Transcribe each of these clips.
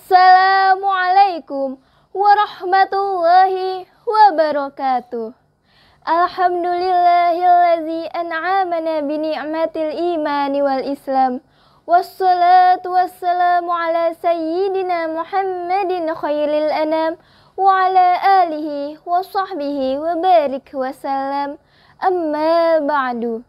Assalamualaikum warahmatullahi wabarakatuh. Alhamdulillahillazi an'amana bini'matil imani wal islam. Wassalatu wassalamu ala sayyidina Muhammadin khairil anam wa ala alihi wa sahbihi wa barik wasallam. Amma ba'du.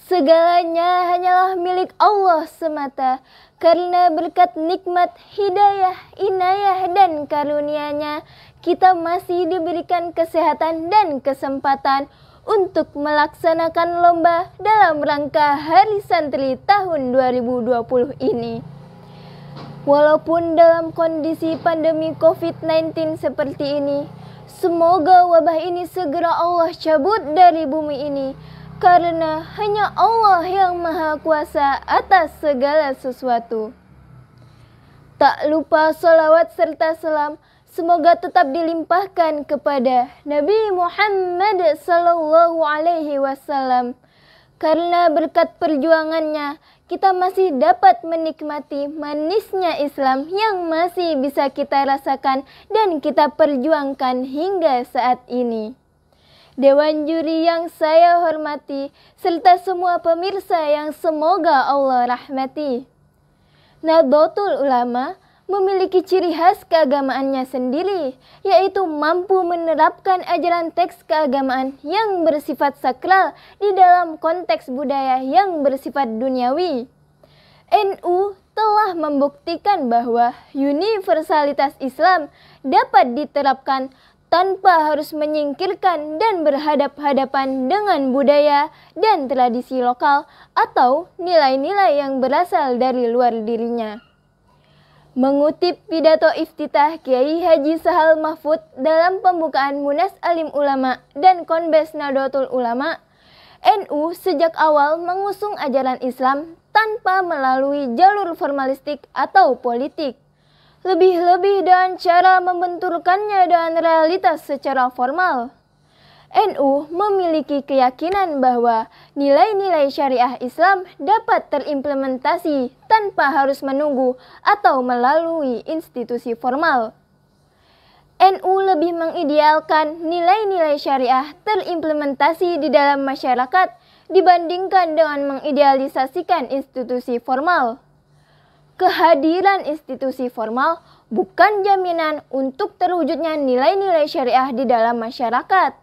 Segalanya hanyalah milik Allah semata, karena berkat nikmat hidayah, inayah dan karunia-Nya kita masih diberikan kesehatan dan kesempatan untuk melaksanakan lomba dalam rangka Hari Santri tahun 2020 ini. Walaupun dalam kondisi pandemi COVID-19 seperti ini, semoga wabah ini segera Allah cabut dari bumi ini, karena hanya Allah yang Maha Kuasa atas segala sesuatu. Tak lupa salawat serta salam semoga tetap dilimpahkan kepada Nabi Muhammad sallallahu alaihi wasallam. Karena berkat perjuangannya, kita masih dapat menikmati manisnya Islam yang masih bisa kita rasakan dan kita perjuangkan hingga saat ini. Dewan juri yang saya hormati, serta semua pemirsa yang semoga Allah rahmati. Nahdlatul Ulama memiliki ciri khas keagamaannya sendiri, yaitu mampu menerapkan ajaran teks keagamaan yang bersifat sakral di dalam konteks budaya yang bersifat duniawi. NU telah membuktikan bahwa universalitas Islam dapat diterapkan tanpa harus menyingkirkan dan berhadap-hadapan dengan budaya dan tradisi lokal atau nilai-nilai yang berasal dari luar dirinya. Mengutip pidato iftitah Kiai Haji Sahal Mahfud dalam pembukaan Munas Alim Ulama dan Konbes Nahdlatul Ulama, NU sejak awal mengusung ajaran Islam tanpa melalui jalur formalistik atau politik. Lebih-lebih dengan cara membenturkannya dengan realitas secara formal. NU memiliki keyakinan bahwa nilai-nilai syariah Islam dapat terimplementasi tanpa harus menunggu atau melalui institusi formal. NU lebih mengidealkan nilai-nilai syariah terimplementasi di dalam masyarakat dibandingkan dengan mengidealisasikan institusi formal. Kehadiran institusi formal bukan jaminan untuk terwujudnya nilai-nilai syariah di dalam masyarakat.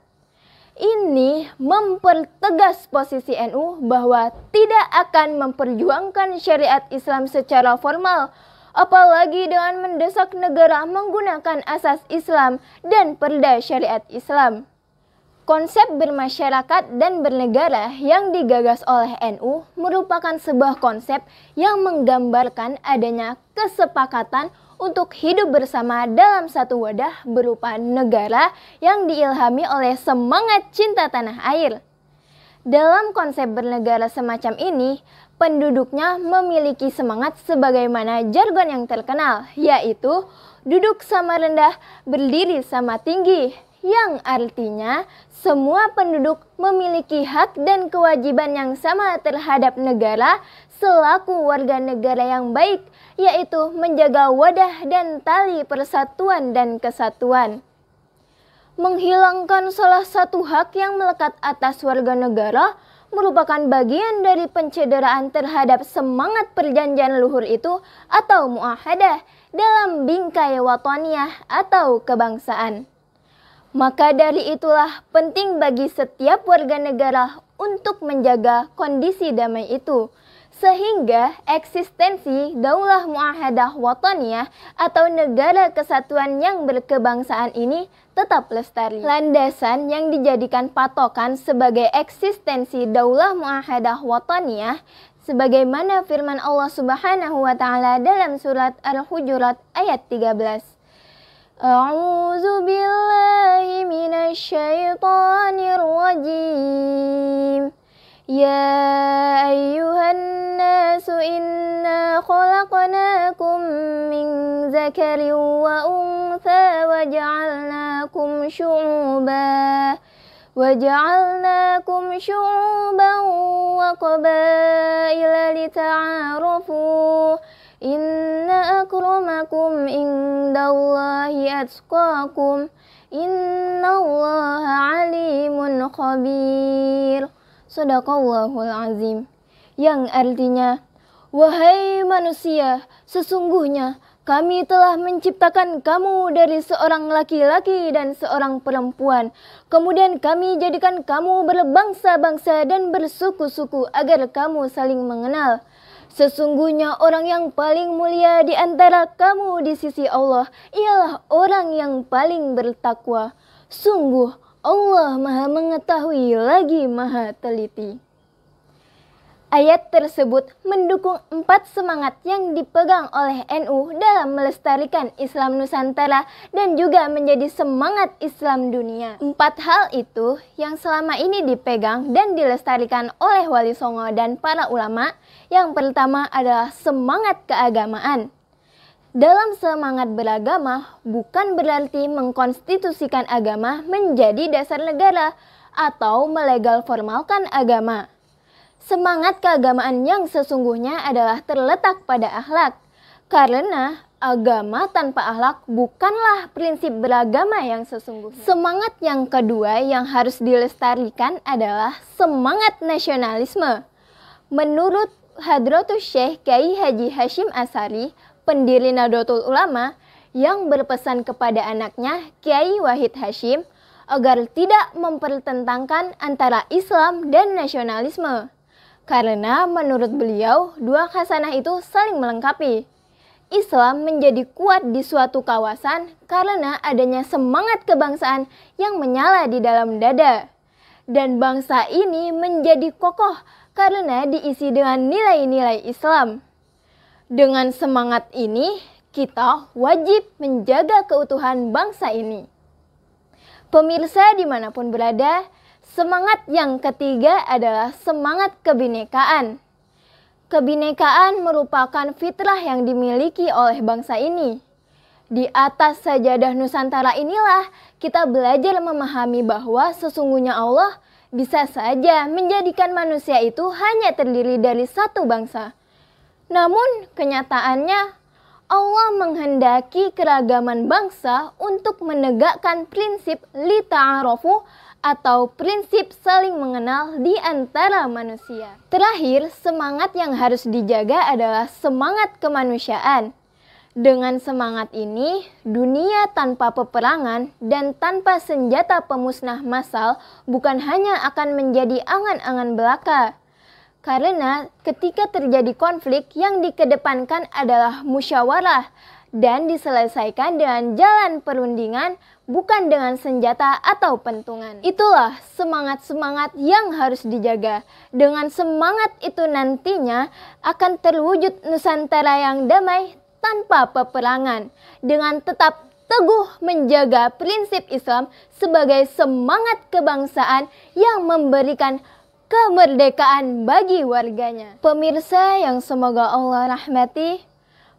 Ini mempertegas posisi NU bahwa tidak akan memperjuangkan syariat Islam secara formal, apalagi dengan mendesak negara menggunakan asas Islam dan perda syariat Islam. Konsep bermasyarakat dan bernegara yang digagas oleh NU merupakan sebuah konsep yang menggambarkan adanya kesepakatan untuk hidup bersama dalam satu wadah berupa negara yang diilhami oleh semangat cinta tanah air. Dalam konsep bernegara semacam ini, penduduknya memiliki semangat sebagaimana jargon yang terkenal, yaitu duduk sama rendah, berdiri sama tinggi, yang artinya semua penduduk memiliki hak dan kewajiban yang sama terhadap negara selaku warga negara yang baik, yaitu menjaga wadah dan tali persatuan dan kesatuan. Menghilangkan salah satu hak yang melekat atas warga negara merupakan bagian dari pencederaan terhadap semangat perjanjian luhur itu atau muahadah dalam bingkai wataniyah atau kebangsaan. Maka dari itulah penting bagi setiap warga negara untuk menjaga kondisi damai itu, sehingga eksistensi Daulah Muahadah Wataniyah atau negara kesatuan yang berkebangsaan ini tetap lestari. Landasan yang dijadikan patokan sebagai eksistensi Daulah Muahadah Wataniyah sebagaimana firman Allah Subhanahu wa taala dalam surat Al-Hujurat ayat 13. A'udzu billahi minasyaitonir rajim. Ya ayyuhan nasu inna khalaqnakum min zakarin wa untha waja'alnakum syu'uban wa qabaila lita'arafu. Inna akramakum indallahi atqakum. Innallaha alimun khabir. Shadaqallahul azim. Yang artinya, wahai manusia, sesungguhnya kami telah menciptakan kamu dari seorang laki-laki dan seorang perempuan. Kemudian kami jadikan kamu berbangsa-bangsa dan bersuku-suku agar kamu saling mengenal. Sesungguhnya orang yang paling mulia di antara kamu di sisi Allah ialah orang yang paling bertakwa. Sungguh Allah Maha Mengetahui lagi Maha Teliti. Ayat tersebut mendukung 4 semangat yang dipegang oleh NU dalam melestarikan Islam Nusantara dan juga menjadi semangat Islam dunia. 4 hal itu yang selama ini dipegang dan dilestarikan oleh Wali Songo dan para ulama. Yang pertama adalah semangat keagamaan. Dalam semangat beragama bukan berarti mengkonstitusikan agama menjadi dasar negara atau melegal formalkan agama. Semangat keagamaan yang sesungguhnya adalah terletak pada akhlak. Karena agama tanpa akhlak bukanlah prinsip beragama yang sesungguhnya. Semangat yang kedua yang harus dilestarikan adalah semangat nasionalisme. Menurut Hadratus Syekh Kiai Haji Hashim Asy'ari, pendiri Nahdlatul Ulama, yang berpesan kepada anaknya Kiai Wahid Hashim agar tidak mempertentangkan antara Islam dan nasionalisme. Karena menurut beliau, dua khasanah itu saling melengkapi. Islam menjadi kuat di suatu kawasan karena adanya semangat kebangsaan yang menyala di dalam dada. Dan bangsa ini menjadi kokoh karena diisi dengan nilai-nilai Islam. Dengan semangat ini, kita wajib menjaga keutuhan bangsa ini. Pemirsa dimanapun berada, semangat yang ketiga adalah semangat kebinekaan. Kebinekaan merupakan fitrah yang dimiliki oleh bangsa ini. Di atas sajadah Nusantara inilah kita belajar memahami bahwa sesungguhnya Allah bisa saja menjadikan manusia itu hanya terdiri dari satu bangsa. Namun kenyataannya Allah menghendaki keragaman bangsa untuk menegakkan prinsip li ta'arofu atau prinsip saling mengenal di antara manusia. Terakhir, semangat yang harus dijaga adalah semangat kemanusiaan. Dengan semangat ini, dunia tanpa peperangan dan tanpa senjata pemusnah massal bukan hanya akan menjadi angan-angan belaka. Karena ketika terjadi konflik yang dikedepankan adalah musyawarah dan diselesaikan dengan jalan perundingan, bukan dengan senjata atau pentungan. Itulah semangat-semangat yang harus dijaga. Dengan semangat itu nantinya akan terwujud Nusantara yang damai tanpa peperangan, dengan tetap teguh menjaga prinsip Islam sebagai semangat kebangsaan yang memberikan kemerdekaan bagi warganya. Pemirsa yang semoga Allah rahmati,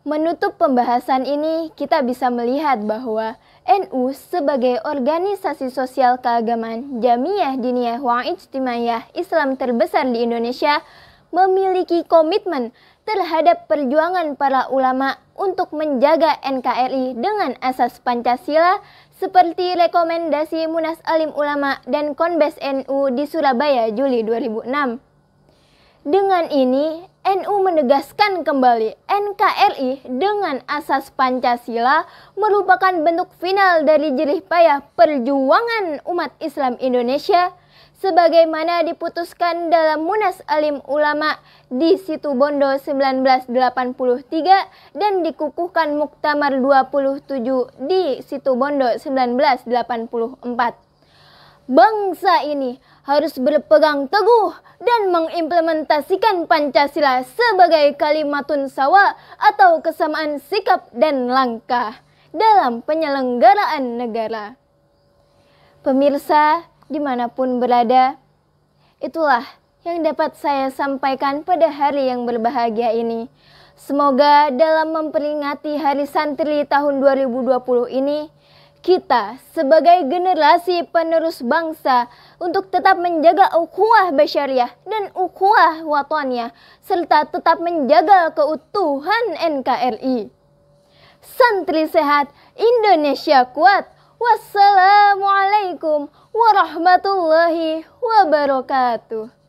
menutup pembahasan ini kita bisa melihat bahwa NU sebagai organisasi sosial keagamaan Jamiyah Diniyah wa Ijtimaiyah Islam terbesar di Indonesia memiliki komitmen terhadap perjuangan para ulama untuk menjaga NKRI dengan asas Pancasila seperti rekomendasi Munas Alim Ulama dan Konbes NU di Surabaya Juli 2006. Dengan ini, NU menegaskan kembali NKRI dengan asas Pancasila merupakan bentuk final dari jerih payah perjuangan umat Islam Indonesia sebagaimana diputuskan dalam Munas Alim Ulama di Situbondo 1983 dan dikukuhkan Muktamar 27 di Situbondo 1984. Bangsa ini harus berpegang teguh dan mengimplementasikan Pancasila sebagai kalimatun sawa atau kesamaan sikap dan langkah dalam penyelenggaraan negara. Pemirsa dimanapun berada, itulah yang dapat saya sampaikan pada hari yang berbahagia ini. Semoga dalam memperingati Hari Santri tahun 2020 ini, kita sebagai generasi penerus bangsa untuk tetap menjaga ukhuwah basyariah dan ukhuwah wataniyah, serta tetap menjaga keutuhan NKRI. Santri sehat, Indonesia kuat. Wassalamualaikum warahmatullahi wabarakatuh.